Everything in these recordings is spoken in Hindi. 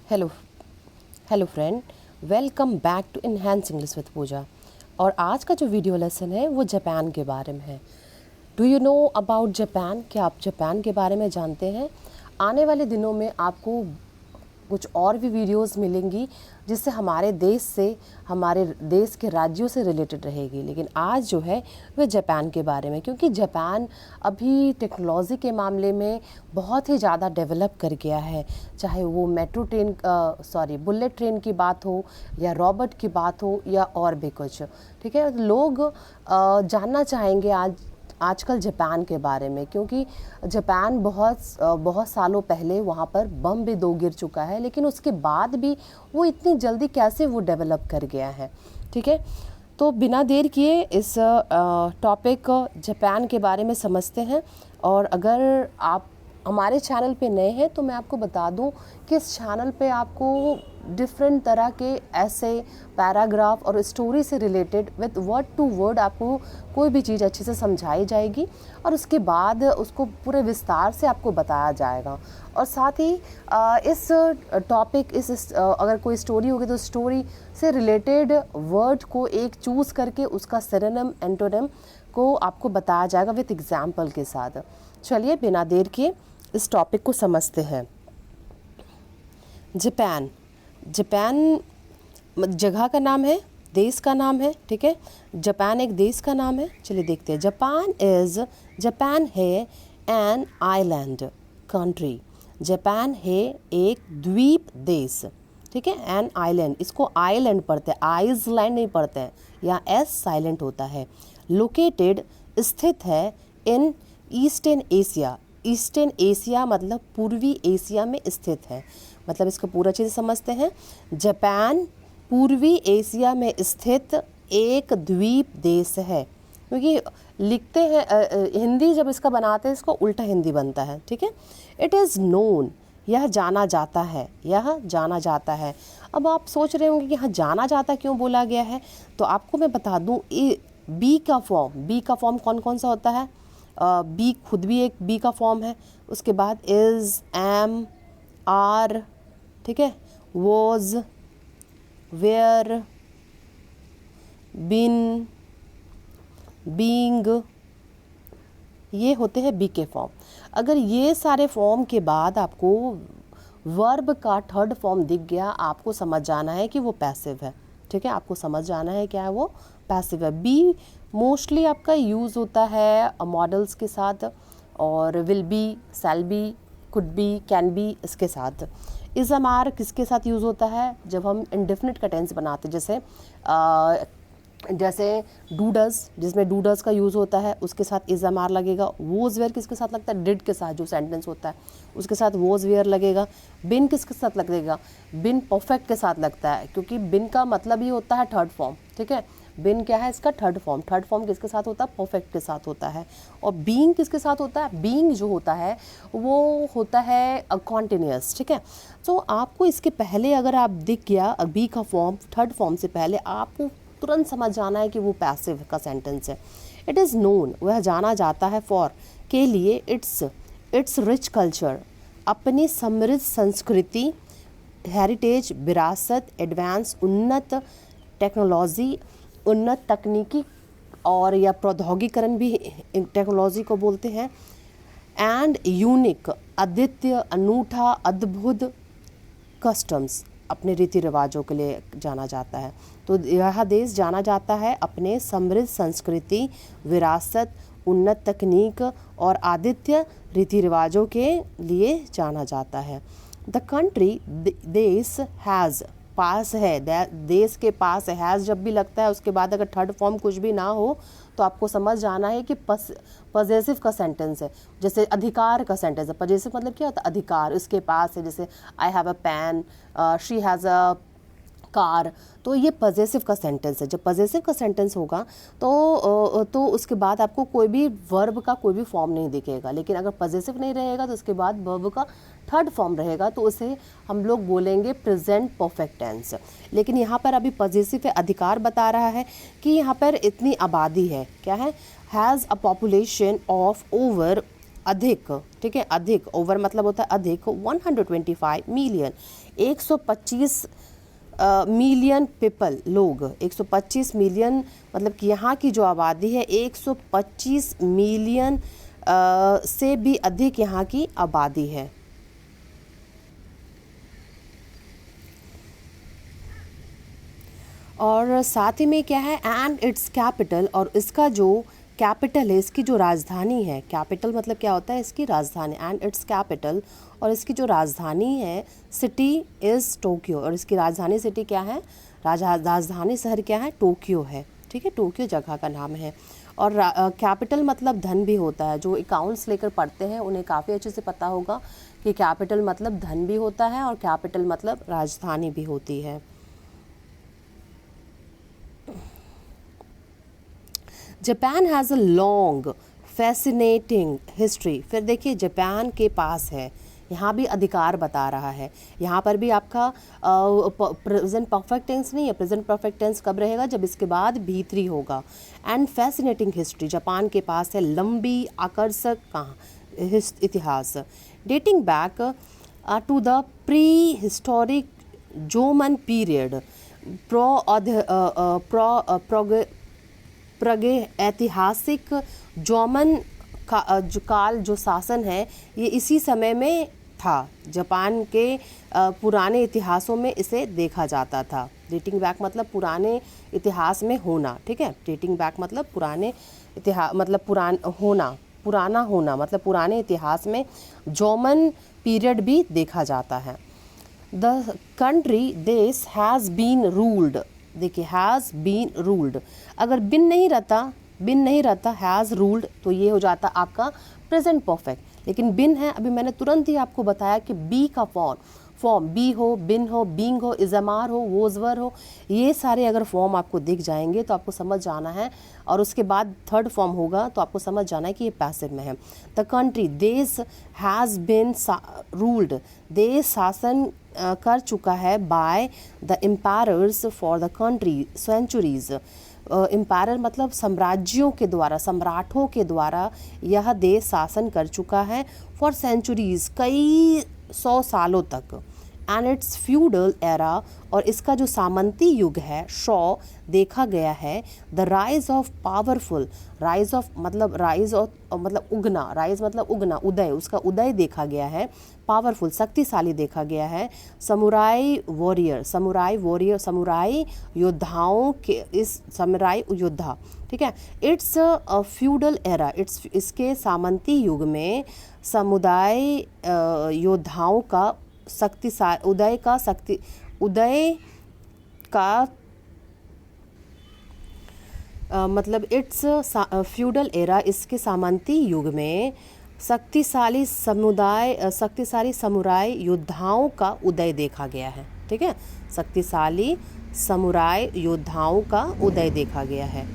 Hello hello friend, welcome back to enhance English with Pooja. और आज का जो वीडियो लेसन है वो जापान के बारे में है। Do you know about Japan? क्या आप जापान के बारे में जानते हैं? आने वाले दिनों में आपको कुछ और भी वीडियोस मिलेंगी जिससे हमारे देश से, हमारे देश के राज्यों से रिलेटेड रहेगी। लेकिन आज जो है वह जापान के बारे में, क्योंकि जापान अभी टेक्नोलॉजी के मामले में बहुत ही ज़्यादा डेवलप कर गया है। चाहे वो मेट्रो ट्रेन बुलेट ट्रेन की बात हो या रॉबोट की बात हो या और भी कुछ। ठीक है, लोग जानना चाहेंगे आजकल जापान के बारे में, क्योंकि जापान बहुत सालों पहले वहाँ पर बम भी 2 गिर चुका है, लेकिन उसके बाद भी वो इतनी जल्दी कैसे वो डेवलप कर गया है। ठीक है, तो बिना देर किए इस टॉपिक जापान के बारे में समझते हैं। और अगर आप हमारे चैनल पे नए हैं तो मैं आपको बता दूं कि इस चैनल पे आपको डिफरेंट तरह के ऐसे पैराग्राफ और स्टोरी से related with word to word आपको कोई भी चीज़ अच्छे से समझाई जाएगी और उसके बाद उसको पूरे विस्तार से आपको बताया जाएगा। और साथ ही इस टॉपिक अगर कोई स्टोरी होगी तो स्टोरी से रिलेटेड वर्ड को एक चूज़ करके उसका सिनोनिम एंटोनिम को आपको बताया जाएगा विद एग्जाम्पल के साथ। चलिए बिना देर के इस टॉपिक को समझते हैं। जापान जगह का नाम है, देश का नाम है। ठीक है, जापान एक देश का नाम है। चलिए देखते हैं। जापान है एन आइलैंड कंट्री। जापान है एक द्वीप देश। ठीक है, एन आइलैंड, इसको आइलैंड पढ़ते हैं, आइसलैंड नहीं पढ़ते हैं, यहाँ एस साइलेंट होता है। लोकेटेड, स्थित है, in eastern Asia. Eastern Asia मतलब पूर्वी एशिया में स्थित है। मतलब इसको पूरा चीज़ समझते हैं। जापान पूर्वी एशिया में स्थित एक द्वीप देश है। क्योंकि लिखते हैं हिंदी जब इसका बनाते हैं इसको उल्टा हिंदी बनता है। ठीक है, इट इज़ नोन, यह जाना जाता है, यह जाना जाता है। अब आप सोच रहे होंगे कि यहाँ जाना जाता क्यों बोला गया है, तो आपको मैं बता दूँ बी का फॉर्म कौन कौन सा होता है। बी खुद भी एक बी का फॉर्म है। उसके बाद इज़, एम, आर, ठीक है, वॉज, वेयर, बिन, बीइंग, ये होते हैं बी के फॉर्म। अगर ये सारे फॉर्म के बाद आपको वर्ब का थर्ड फॉर्म दिख गया, आपको समझ जाना है कि वो पैसिव है। ठीक है, आपको समझ जाना है क्या है वो पैसिव है। बी मोस्टली आपका यूज़ होता है मॉडल्स के साथ, और will be, shall be, could be, can be, इसके साथ। इज़ एम आर किसके साथ यूज़ होता है? जब हम इंडेफिनिट का टेंस बनाते हैं, जैसे डूडस, जिसमें डूडस का यूज़ होता है, उसके साथ इज़ एम आर लगेगा। वोज वेयर किसके साथ लगता है? डिड के साथ, जो सेंटेंस होता है उसके साथ वोज वेयर लगेगा। बिन किसके साथ लगेगा? बिन परफेक्ट के साथ लगता है, क्योंकि बिन का मतलब ही होता है थर्ड फॉर्म। ठीक है, बिन क्या है? इसका थर्ड फॉर्म किसके साथ होता है? परफेक्ट के साथ होता है। और बीइंग किसके साथ होता है? बीइंग जो होता है वो होता है कॉन्टिन्यूअस। ठीक है, तो आपको इसके पहले अगर आप दिख गया बी का फॉर्म थर्ड फॉर्म से पहले, आपको तुरंत समझ जाना है कि वो पैसिव का सेंटेंस है। इट इज़ नोन, वह जाना जाता है, फॉर के लिए, इट्स रिच कल्चर, अपनी समृद्ध संस्कृति, हेरिटेज विरासत, एडवांस उन्नत टेक्नोलॉजी, उन्नत तकनीकी और या प्रौद्योगिकरण भी टेक्नोलॉजी को बोलते हैं। एंड यूनिक, अद्वितीय, अनूठा, अद्भुत, कस्टम्स, अपने रीति रिवाजों के लिए जाना जाता है। तो यह देश जाना जाता है अपने समृद्ध संस्कृति, विरासत, उन्नत तकनीक और आदित्य रीति रिवाजों के लिए जाना जाता है। द कंट्री, देश, हैज़, पास है, देश के पास है। हैज़ जब भी लगता है उसके बाद अगर थर्ड फॉर्म कुछ भी ना हो तो आपको समझ जाना है कि पजेसिव का सेंटेंस है। जैसे अधिकार का सेंटेंस है। पजेसिव मतलब क्या होता है? अधिकार, उसके पास है। जैसे I have a pen, she has a car, तो ये पजेसिव का सेंटेंस है। जब पजेसिव का सेंटेंस होगा तो उसके बाद आपको कोई भी वर्ब का कोई भी फॉर्म नहीं दिखेगा। लेकिन अगर पजेसिव नहीं रहेगा तो उसके बाद वर्ब का थर्ड फॉर्म रहेगा, तो उसे हम लोग बोलेंगे प्रेजेंट परफेक्ट टेंस। लेकिन यहाँ पर अभी पजेसिव है, अधिकार बता रहा है कि यहाँ पर इतनी आबादी है। क्या है? Has a population of over अधिक, ठीक है, अधिक, ओवर मतलब होता है अधिक, 125 मिलियन, 125 मिलियन पीपल, लोग, 125 मिलियन, मतलब कि यहाँ की जो आबादी है 125 मिलियन से भी अधिक यहाँ की आबादी है। और साथ ही में क्या है, एंड इट्स कैपिटल, और इसका जो कैपिटल है, इसकी जो राजधानी है, कैपिटल मतलब क्या होता है, इसकी राजधानी, एंड इट्स कैपिटल, और इसकी जो राजधानी है सिटी इज़ टोक्यो, और इसकी राजधानी सिटी क्या है, राजधानी शहर क्या है, टोक्यो है, ठीक है, टोक्यो जगह का नाम है। और कैपिटल मतलब धन भी होता है, जो अकाउंट्स लेकर पढ़ते हैं उन्हें काफ़ी अच्छे से पता होगा कि कैपिटल मतलब धन भी होता है और कैपिटल मतलब राजधानी भी होती है। Japan has a long fascinating history, फिर देखिए जापान के पास है, यहाँ भी अधिकार बता रहा है, यहाँ पर भी आपका प्रेजेंट परफेक्ट टेंस नहीं है, प्रेजेंट परफेक्ट टेंस कब रहेगा, जब इसके बाद भी3 होगा। एंड फैसिनेटिंग हिस्ट्री, जापान के पास है लंबी आकर्षक इतिहास, dating back to the prehistoric Jomon period, प्रगे ऐतिहासिक जोमन का जो काल, जो शासन है, ये इसी समय में था, जापान के पुराने इतिहासों में इसे देखा जाता था। डेटिंग बैक मतलब पुराने इतिहास में होना, ठीक है, डेटिंग बैक मतलब पुराने इतिहास, मतलब पुराना होना मतलब पुराने इतिहास में जोमन पीरियड भी देखा जाता है। द कंट्री, देश, हैज़ बीन रूल्ड, देखिए हैज़ बीन रूल्ड, अगर बिन नहीं रहता हैज़ रूल्ड तो ये हो जाता आपका प्रेजेंट परफेक्ट, लेकिन बिन है, अभी मैंने तुरंत ही आपको बताया कि बी का फॉर्म बी हो, बिन हो, बींग हो, इज़मार हो, वोजवर हो, ये सारे अगर फॉर्म आपको दिख जाएंगे तो आपको समझ जाना है, और उसके बाद थर्ड फॉर्म होगा तो आपको समझ जाना है कि ये पैसिव में है। द कंट्री, देश, हैज़ बिन रूल्ड, देश शासन कर चुका है by the emperors for the country centuries, empire मतलब साम्राज्यों के द्वारा, सम्राटों के द्वारा यह देश शासन कर चुका है, फॉर सेंचुरीज, कई 100 सालों तक। एंड इट्स फ्यूडल एरा, और इसका जो सामंती युग है, शॉ, देखा गया है, the rise of powerful, rise of मतलब उगना, राइज मतलब उगना, उदय, उसका उदय देखा गया है, पावरफुल शक्तिशाली देखा गया है, समुराई वॉरियर, समुराई योद्धाओं के, इस समुराई योद्धा, ठीक है, इट्स फ्यूडल एरा, इसके सामंती युग में समुदाय योद्धाओं का उदय का मतलब इट्स फ्यूडल एरा, इसके सामंती युग में शक्तिशाली समुराय योद्धाओं का उदय देखा गया है, ठीक है, शक्तिशाली समुराय योद्धाओं का उदय देखा गया है।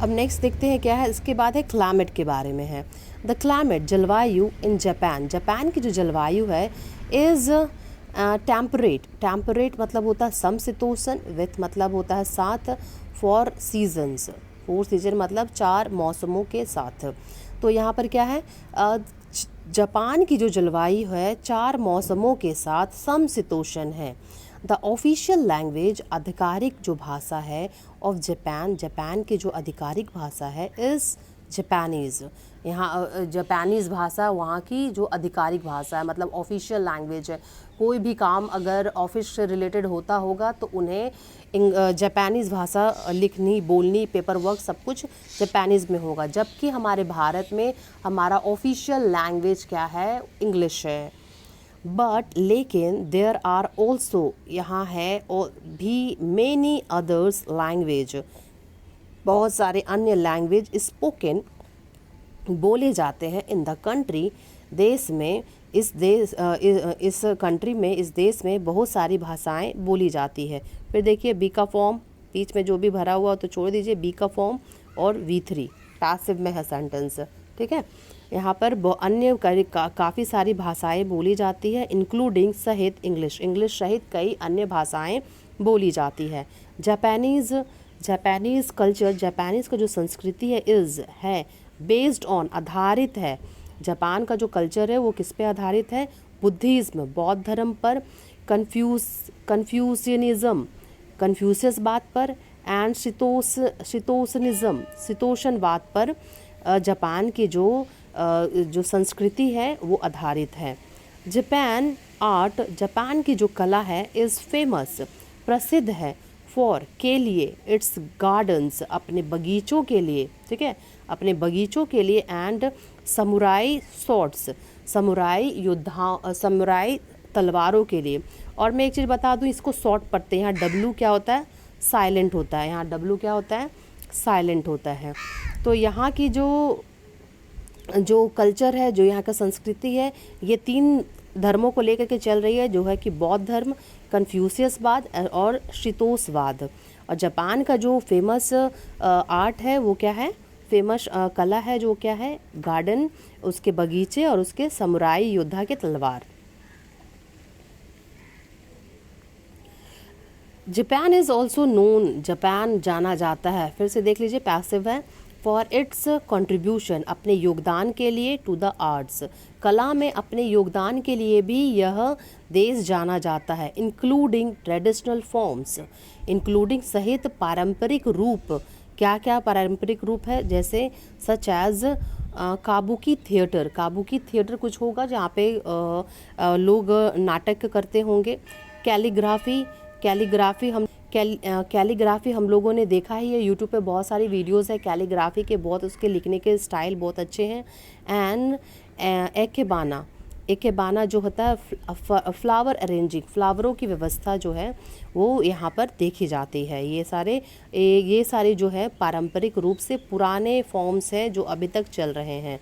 अब नेक्स्ट देखते हैं क्या है, इसके बाद है क्लाइमेट के बारे में है। द क्लाइमेट, जलवायु इन जापान, जापान की जो जलवायु है इज़ टेम्परेट मतलब होता है समशीतोष्ण, विथ मतलब होता है साथ, फॉर सीजन्स, 4 सीजन मतलब 4 मौसमों के साथ। तो यहाँ पर क्या है, जापान की जो जलवायु है 4 मौसमों के साथ समशीतोष्ण है। द ऑफिशियल लैंग्वेज, आधिकारिक जो भाषा है ऑफ जापान, जापान की जो आधिकारिक भाषा है इज़ जापानीज़, यहाँ जापानीज़ भाषा वहाँ की जो आधिकारिक भाषा है, मतलब ऑफिशियल लैंग्वेज है। कोई भी काम अगर ऑफिस से रिलेटेड होता होगा तो उन्हें जापानीज़ भाषा लिखनी, बोलनी, पेपर वर्क सब कुछ जापानीज़ में होगा, जबकि हमारे भारत में हमारा ऑफिशियल लैंग्वेज क्या है, इंग्लिश है। बट लेकिन देयर आर ऑल्सो, यहाँ है और भी, मेनी अदर्स लैंग्वेज, बहुत सारे अन्य लैंग्वेज स्पोकन बोले जाते हैं इन द कंट्री, देश में, इस कंट्री में, इस देश में बहुत सारी भाषाएं बोली जाती है। फिर देखिए बी का फॉर्म, बीच में जो भी भरा हुआ तो छोड़ दीजिए, बी का फॉर्म और V3 पैसिव में है सेंटेंस, ठीक है। यहाँ पर अन्य काफ़ी सारी भाषाएं बोली जाती है, इंक्लूडिंग सहित इंग्लिश सहित कई अन्य भाषाएं बोली जाती है। जापानीज़ कल्चर, जापानीज़ का जो संस्कृति है, इज़ है, बेस्ड ऑन आधारित है, जापान का जो कल्चर है वो किस पे आधारित है, बुद्धिज्म बौद्ध धर्म पर, कन्फ्यूशियनिज्म कन्फ्यूशियस बात पर, एंड शीतोशनिज्म शीतोषणवाद पर जापान की जो संस्कृति है वो आधारित है। जापान आर्ट, जापान की जो कला है, इज़ फेमस प्रसिद्ध है, फॉर के लिए, इट्स गार्डन्स अपने बगीचों के लिए, ठीक है, अपने बगीचों के लिए, एंड समुराई सॉर्ट्स समुराई योद्धा समुराई तलवारों के लिए। और मैं एक चीज़ बता दूं, इसको शॉर्ट पढ़ते हैं, यहाँ डब्लू क्या होता है, साइलेंट होता है, यहाँ डब्लू क्या होता है, साइलेंट होता है। तो यहाँ की जो कल्चर है, जो यहाँ का संस्कृति है, ये 3 धर्मों को लेकर के चल रही है, जो है कि बौद्ध धर्म, कन्फ्यूशियसवाद और शीतोसवाद। और जापान का जो फेमस आर्ट है वो क्या है, फेमस कला है जो क्या है, गार्डन, उसके बगीचे और उसके समुराई योद्धा के तलवार। Japan is also known, Japan जाना जाता है, फिर से देख लीजिए पैसिव है, फॉर इट्स कंट्रीब्यूशन अपने योगदान के लिए, टू द आर्ट्स कला में अपने योगदान के लिए भी यह देश जाना जाता है, इंक्लूडिंग ट्रेडिशनल फॉर्म्स, इंक्लूडिंग सहित पारंपरिक रूप। क्या क्या पारंपरिक रूप है, जैसे such as Kabuki theatre, Kabuki theatre कुछ होगा जहाँ पे लोग नाटक करते होंगे। कैलीग्राफी हम लोगों ने देखा ही है, यूट्यूब पे बहुत सारी वीडियोस है कैलीग्राफी के, बहुत उसके लिखने के स्टाइल बहुत अच्छे हैं। एंड एकेबाना जो होता है फ्लावर अरेंजिंग, फ्लावरों की व्यवस्था जो है वो यहाँ पर देखी जाती है। ये सारे जो है पारंपरिक रूप से पुराने फॉर्म्स हैं जो अभी तक चल रहे हैं।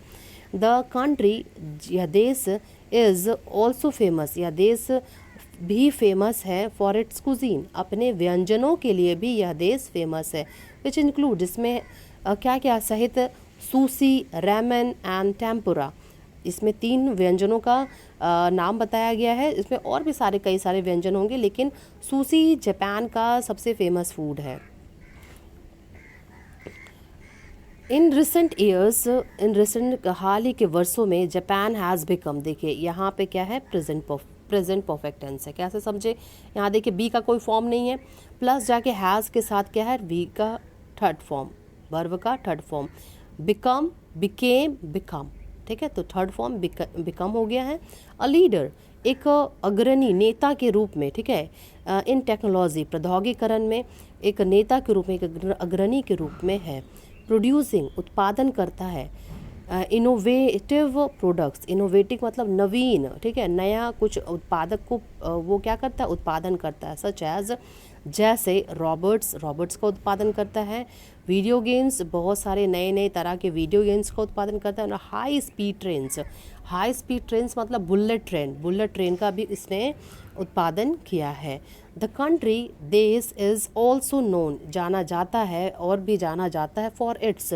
द कंट्री, यह देश, इज़ ऑल्सो फेमस, यह देश भी फेमस है, फॉर इट्स कुजीन अपने व्यंजनों के लिए भी यह देश फेमस है, विच इंक्लूड जिसमें क्या क्या सहित सुशी, रैमन एंड टेम्पुरा। इसमें 3 व्यंजनों का नाम बताया गया है, इसमें और भी कई सारे व्यंजन होंगे, लेकिन सुशी जापान का सबसे फेमस फूड है। इन रिसेंट हाल ही के वर्षों में जापान हैज़ बिकम, देखिए यहाँ पे क्या है, प्रेजेंट परफेक्ट टेंस है, कैसे समझे, यहाँ देखिए बी का कोई फॉर्म नहीं है, प्लस जाके हैज़ के साथ क्या है, वी का थर्ड फॉर्म, वर्ब का third form, become, became, become, ठीक है, तो थर्ड फॉर्म बिकम हो गया है। अ लीडर, एक अग्रणी नेता के रूप में, ठीक है, इन टेक्नोलॉजी प्रौद्योगिकरण में एक नेता के रूप में, एक अग्रणी के रूप में है। प्रोड्यूसिंग, उत्पादन करता है। इनोवेटिव प्रोडक्ट्स, इनोवेटिव मतलब नवीन, ठीक है, नया कुछ उत्पादक को वो क्या करता है, उत्पादन करता है। सच एज, जैसे रॉबर्ट्स का उत्पादन करता है। वीडियो गेम्स, बहुत सारे नए तरह के वीडियो गेम्स का उत्पादन करता है। और हाई स्पीड ट्रेन्स मतलब बुलेट ट्रेन का भी इसने उत्पादन किया है। द कंट्री, देश, इज़ ऑल्सो नोन जाना जाता है और भी जाना जाता है, फॉर इट्स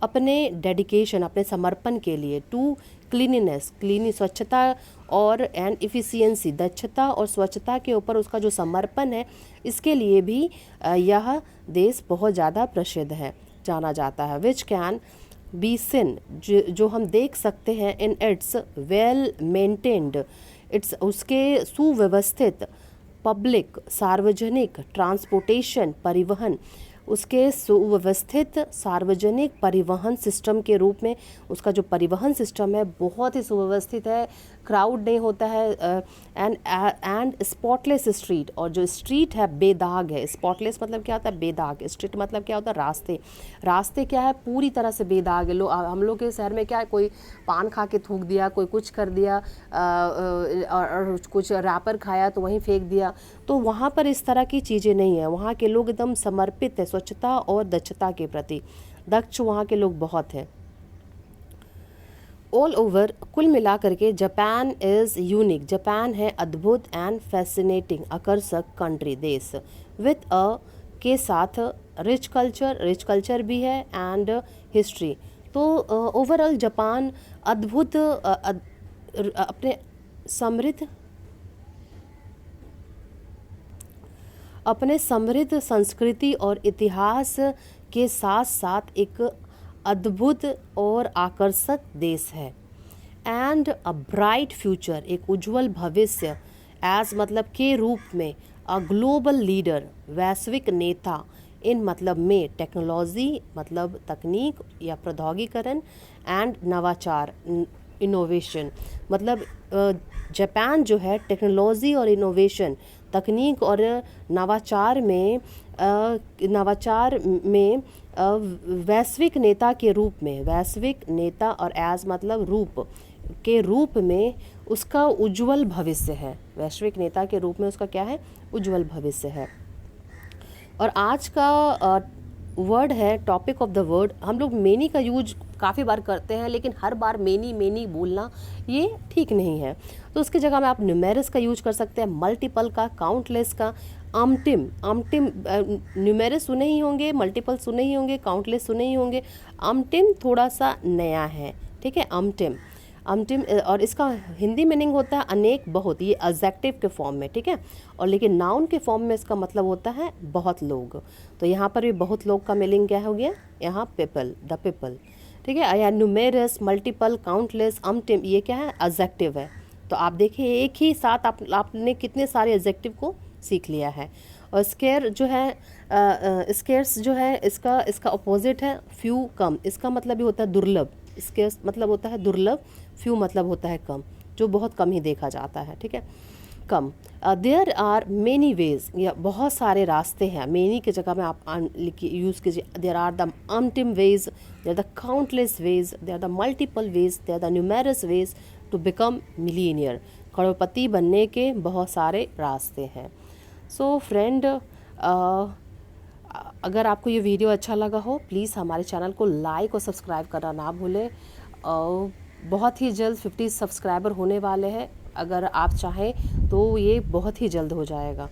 अपने डेडिकेशन, अपने समर्पण के लिए, टू क्लीनिनेस, स्वच्छता और एंड इफ़िशियंसी, दक्षता और स्वच्छता के ऊपर उसका जो समर्पण है, इसके लिए भी यह देश बहुत ज़्यादा प्रसिद्ध है, जाना जाता है। विच कैन बी सिन, जो हम देख सकते हैं, in its well maintained, it's उसके सुव्यवस्थित, पब्लिक सार्वजनिक, ट्रांसपोर्टेशन परिवहन, उसके सुव्यवस्थित सार्वजनिक परिवहन सिस्टम के रूप में उसका जो परिवहन सिस्टम है बहुत ही सुव्यवस्थित है, क्राउड नहीं होता है, एंड स्पॉटलेस स्ट्रीट, और जो स्ट्रीट है बेदाग है। स्पॉटलेस मतलब क्या होता है, बेदाग। स्ट्रीट मतलब क्या होता है, रास्ते क्या है, पूरी तरह से बेदाग है। हम लोग के शहर में क्या है, कोई पान खा के थूक दिया, कोई कुछ कर दिया, और कुछ रैपर खाया तो वहीं फेंक दिया, तो वहाँ पर इस तरह की चीज़ें नहीं है। वहाँ के लोग एकदम समर्पित है स्वच्छता और दक्षता के प्रति, दक्ष वहाँ के लोग बहुत हैं। ऑल ओवर, कुल मिलाकर के जापान इज़ यूनिक, जापान है अद्भुत, एंड फैसिनेटिंग, आकर्षक कंट्री, देश, विथ के साथ रिच कल्चर भी है, एंड हिस्ट्री। तो ओवरऑल जापान अद्भुत, अपने समृद्ध संस्कृति और इतिहास के साथ साथ एक अद्भुत और आकर्षक देश है। एंड अ ब्राइट फ्यूचर, एक उज्जवल भविष्य। एज मतलब के रूप में। अ ग्लोबल लीडर, वैश्विक नेता। इन मतलब में, टेक्नोलॉजी मतलब तकनीक या प्रौद्योगिकरण। एंड नवाचार, इनोवेशन मतलब जापान जो है टेक्नोलॉजी और इनोवेशन, तकनीक और नवाचार में वैश्विक नेता के रूप में, वैश्विक नेता और एज मतलब रूप के रूप में उसका उज्जवल भविष्य है। वैश्विक नेता के रूप में उसका क्या है? उज्जवल भविष्य है। और आज का वर्ड है, टॉपिक ऑफ द वर्ड। हम लोग मेनी का यूज काफ़ी बार करते हैं, लेकिन हर बार मेनी मेनी बोलना ये ठीक नहीं है। तो उसकी जगह में आप न्यूमेरस का यूज कर सकते हैं, मल्टीपल का, काउंटलेस का, अमटिम। न्यूमेरस सुने ही होंगे, मल्टीपल सुने ही होंगे, काउंटलेस सुने ही होंगे। अमटिम थोड़ा सा नया है, ठीक है। अमटिम और इसका हिंदी मीनिंग होता है अनेक, बहुत। ये एडजेक्टिव के फॉर्म में, ठीक है। और लेकिन नाउन के फॉर्म में इसका मतलब होता है बहुत लोग। तो यहाँ पर भी बहुत लोग का मीनिंग क्या हो गया? यहाँ पीपल, द पीपल, ठीक है। या न्यूमेरस, मल्टीपल, काउंटलेस, अमटिम, ये क्या है? एडजेक्टिव है। तो आप देखिए एक ही साथ आपने कितने सारे एडजेक्टिव को सीख लिया है। और स्केयर जो है, स्केर्स जो है, इसका अपोजिट है फ्यू, कम। इसका मतलब भी होता है दुर्लभ। स्केर्स मतलब होता है दुर्लभ, फ्यू मतलब होता है कम, जो बहुत कम ही देखा जाता है, ठीक है। कम। देयर आर मेनी वेज, या बहुत सारे रास्ते हैं। मेनी की जगह में आप यूज़ कीजिए देयर आर द अनटिम ways, there the countless ways, there the multiple ways, there the numerous ways to become millionaire. करोड़पति बनने के बहुत सारे रास्ते हैं। सो फ्रेंड, अगर आपको ये वीडियो अच्छा लगा हो, प्लीज़ हमारे चैनल को लाइक और सब्सक्राइब करना ना भूलें। बहुत ही जल्द 50 सब्सक्राइबर होने वाले हैं। अगर आप चाहें तो ये बहुत ही जल्द हो जाएगा।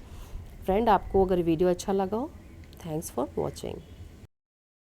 फ्रेंड, आपको अगर वीडियो अच्छा लगा हो, थैंक्स फॉर वॉचिंग।